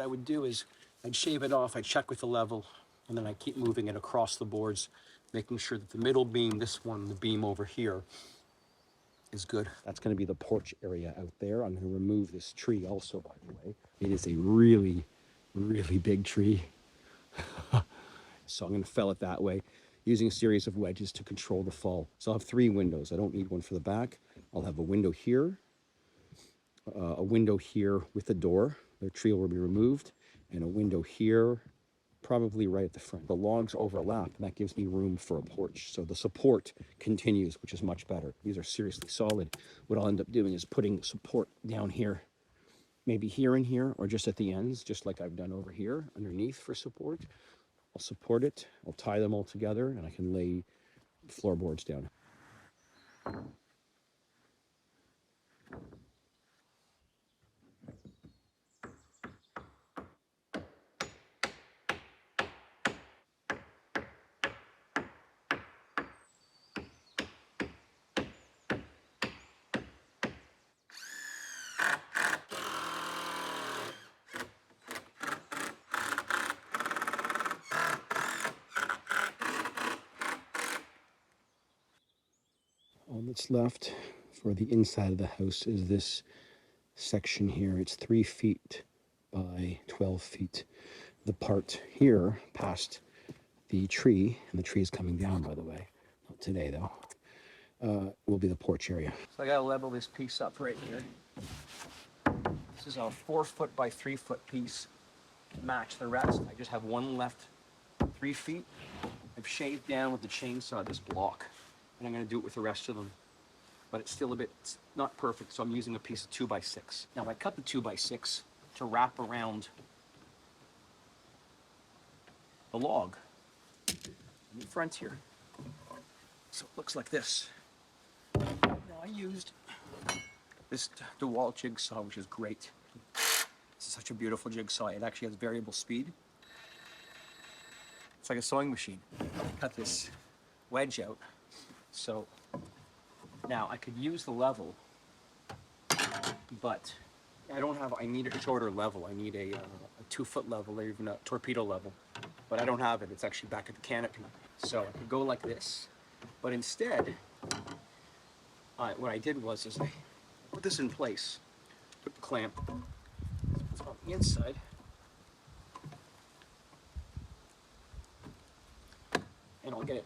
I would do is I'd shave it off, I'd check with the level, and then I keep moving it across the boards, making sure that the middle beam, this one, the beam over here, is good. That's going to be the porch area out there. I'm going to remove this tree also, by the way. It is a really, really big tree. So I'm going to fell it that way, using a series of wedges to control the fall. So I'll have 3 windows. I don't need one for the back. I'll have a window here, a window here with a door. The tree will be removed, and a window here, probably right at the front. The logs overlap, and that gives me room for a porch. So the support continues, which is much better. These are seriously solid. What I'll end up doing is putting support down here, maybe here and here, or just at the ends, just like I've done over here, underneath for support. I'll support it, I'll tie them all together, and I can lay floorboards down. All that's left for the inside of the house is this section here. It's 3 feet by 12 feet. The part here past the tree, and the tree is coming down, by the way, not today though, will be the porch area. So I gotta level this piece up right here. This is a 4 foot by 3 foot piece to match the rest. I just have one left, 3 feet. I've shaved down with the chainsaw this block, and I'm gonna do it with the rest of them. But it's still a bit, it's not perfect, so I'm using a piece of 2 by 6. Now I cut the 2 by 6 to wrap around the log in the front here. So it looks like this. Now I used this DeWalt jigsaw, which is great. This is such a beautiful jigsaw. It actually has variable speed. It's like a sewing machine. Cut this wedge out. So now I could use the level, but I need a shorter level. I need a 2 foot level or even a torpedo level, but I don't have it. It's actually back at the canopy. So I could go like this, but instead, what I did was I put this in place, put the clamp on the inside, and I'll get it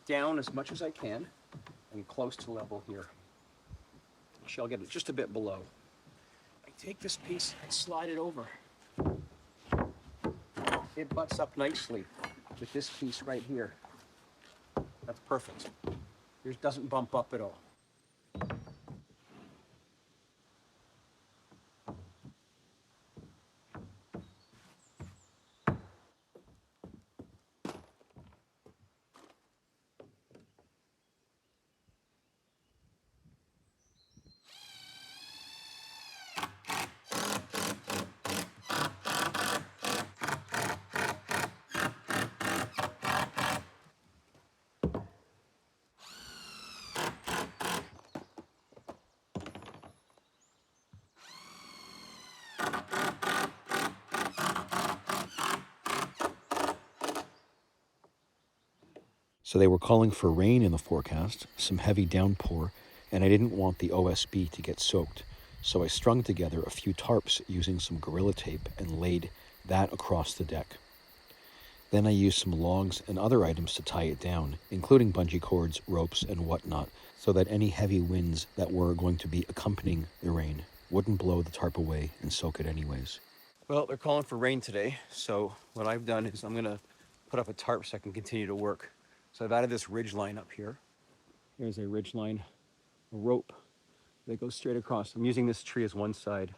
down as much as I can and close to level here. Actually, I'll get it just a bit below. I take this piece and slide it over. It butts up nicely with this piece right here. That's perfect. It doesn't bump up at all. So they were calling for rain in the forecast, some heavy downpour, and I didn't want the OSB to get soaked. So I strung together a few tarps using some Gorilla Tape and laid that across the deck. Then I used some logs and other items to tie it down, including bungee cords, ropes, and whatnot, so that any heavy winds that were going to be accompanying the rain wouldn't blow the tarp away and soak it anyways. Well, they're calling for rain today, so what I've done is I'm gonna put up a tarp so I can continue to work. So I've added this ridge line up here. Here's a ridge line, a rope that goes straight across. I'm using this tree as one side,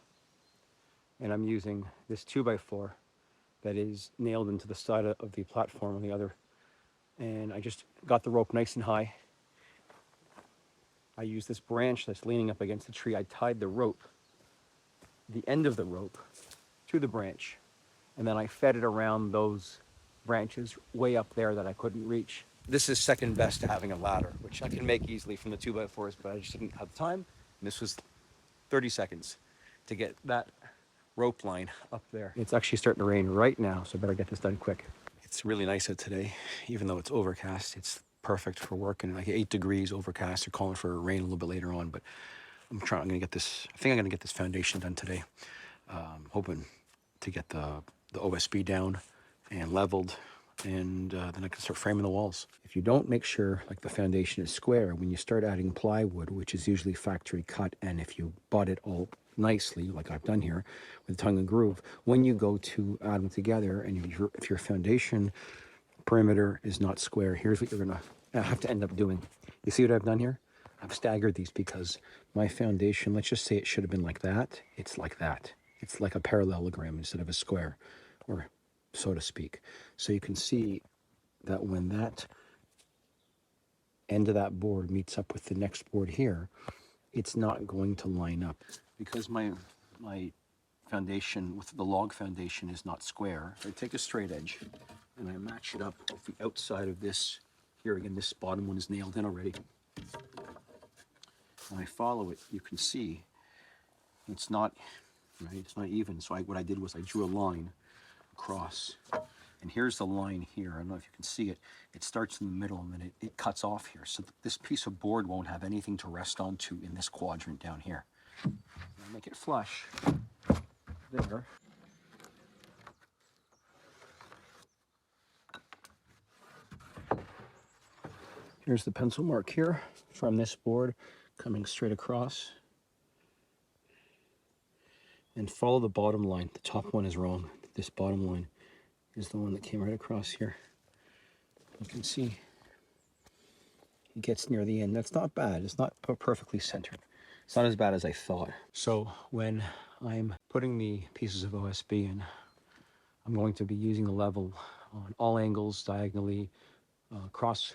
and I'm using this 2x4 that is nailed into the side of the platform on the other. And I just got the rope nice and high. I used this branch that's leaning up against the tree. I tied the rope, the end of the rope, to the branch, and then I fed it around those branches way up there that I couldn't reach. This is second best to having a ladder, which I can make easily from the 2x4s, but I just didn't have time. And this was 30 seconds to get that rope line up there. It's actually starting to rain right now, so I better get this done quick. It's really nice out today, even though it's overcast. It's perfect for working. Like 8 degrees overcast. They're calling for rain a little bit later on, but I'm gonna get this. I think I'm gonna get this foundation done today. Hoping to get the OSB down and leveled, and then I can start framing the walls. If you don't make sure like the foundation is square, when you start adding plywood, which is usually factory cut, and if you butt it all nicely, like I've done here with tongue and groove, when you go to add them together, and if your foundation perimeter is not square, here's what you're gonna have to end up doing. You see what I've done here? I've staggered these because my foundation, let's just say it should have been like that. It's like that. It's like a parallelogram instead of a square, or so to speak. So you can see that when that end of that board meets up with the next board here, it's not going to line up because my foundation with the log foundation is not square. I take a straight edge and I match it up with the outside of this. Here again, this bottom one is nailed in already. When I follow it, you can see it's not right. It's not even. So what I did was I drew a line across, and here's the line here. I don't know if you can see it. It starts in the middle and then it cuts off here. So this piece of board won't have anything to rest onto in this quadrant down here. I'll make it flush there. Here's the pencil mark here from this board coming straight across. And follow the bottom line. The top one is wrong. This bottom line is the one that came right across here. You can see it gets near the end. That's not bad. It's not perfectly centered. It's not as bad as I thought. So when I'm putting the pieces of OSB in, I'm going to be using the level on all angles, diagonally, across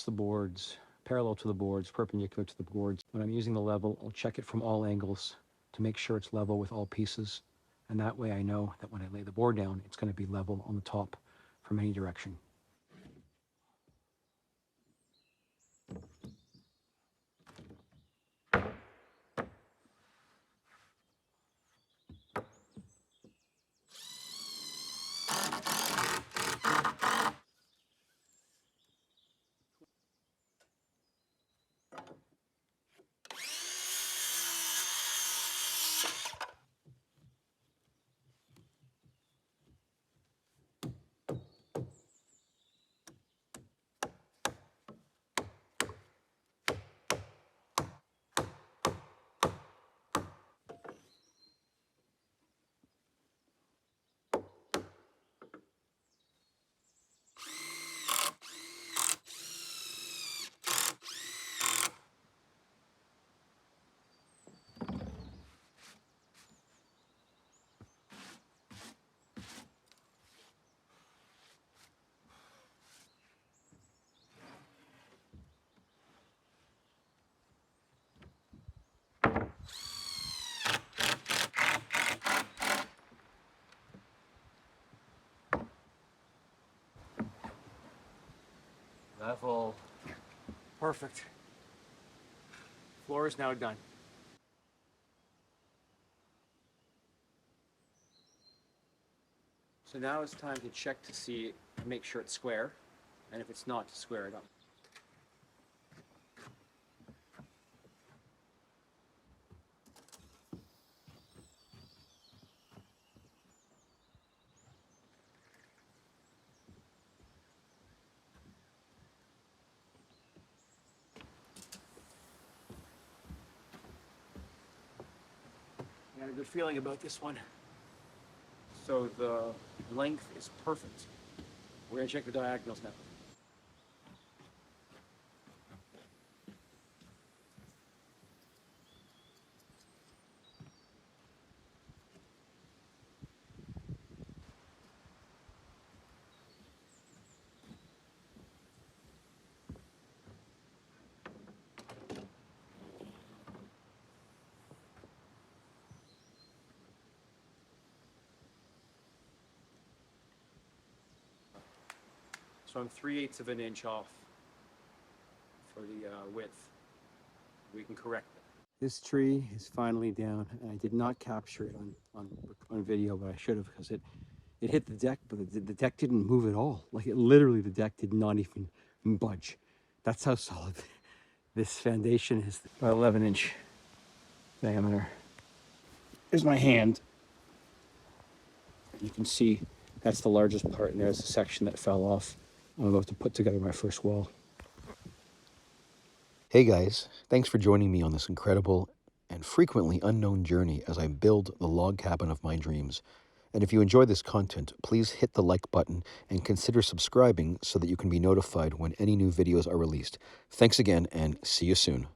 the boards, parallel to the boards, perpendicular to the boards. When I'm using the level, I'll check it from all angles to make sure it's level with all pieces. And that way I know that when I lay the board down, it's going to be level on the top from any direction. Level. Perfect. Floor is now done. So now it's time to check to see, make sure it's square, and if it's not, to square it up. I got a good feeling about this one. So the length is perfect. We're gonna check the diagonals now. So I'm 3/8 of an inch off for the width. We can correct it. This tree is finally down, and I did not capture it on video, but I should have, because it hit the deck, but the deck didn't move at all. Like, it literally, the deck did not even budge. That's how solid this foundation is. About 11-inch diameter. Here's my hand. You can see that's the largest part, and there's the section that fell off. I'm about to put together my first wall. Hey guys, thanks for joining me on this incredible and frequently unknown journey as I build the log cabin of my dreams. And if you enjoy this content, please hit the like button and consider subscribing so that you can be notified when any new videos are released. Thanks again, and see you soon.